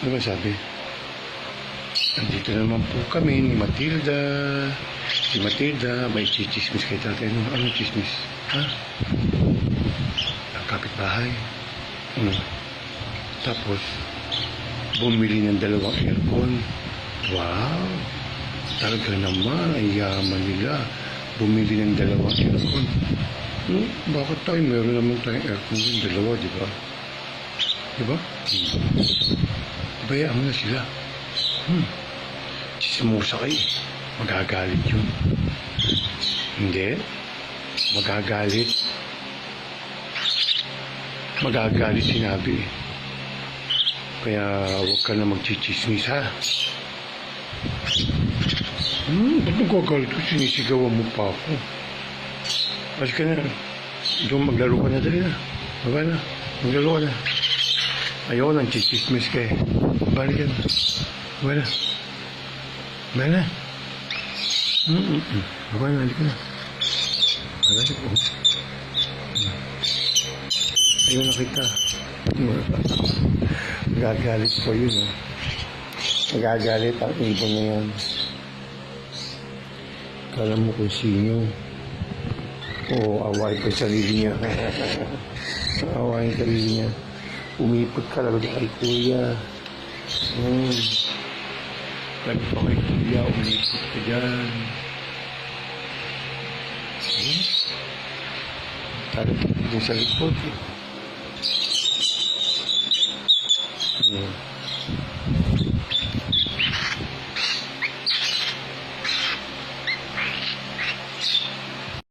Ano ba sabi? Andito naman po kami ni Matilda. Si Matilda, may chichismis kay tatay. Ano chismis? Ha? Ang kapitbahay. Ano? Tapos, bumili ng 2 aircon. Wow! Talaga naman, ang yaman nila. Bumili ng 2 aircon. Bakit tayo? Meron naman tayong aircon yung 2, di ba? Di ba? Bayaan mo na sila. Chismosa kayo. Magagalit yun. Hindi. Magagalit. Magagalit sinabi. Kaya huwag ka na magchichismis, ha? Ba't nagagalit ko? Sinisigawan mo pa ako. Alis ka na. Doon maglaro ka na dali na. Baba na. Maglaro ka na. Ayoko nang chichismis ka eh. Balik ka na. Baba na. Baba na. Baba na. Halik ka na. Baba na. Ayun na kita. Nagagalit ko yun. Nagagalit ang ibon na yan. Kala mo kung sino. Awayin ko yung sarili niya. Awayin yung sarili niya. Umipot ka lang kay kuya. Lagi pa kay kuya, umipot ka dyan. Tarap yung sa likod.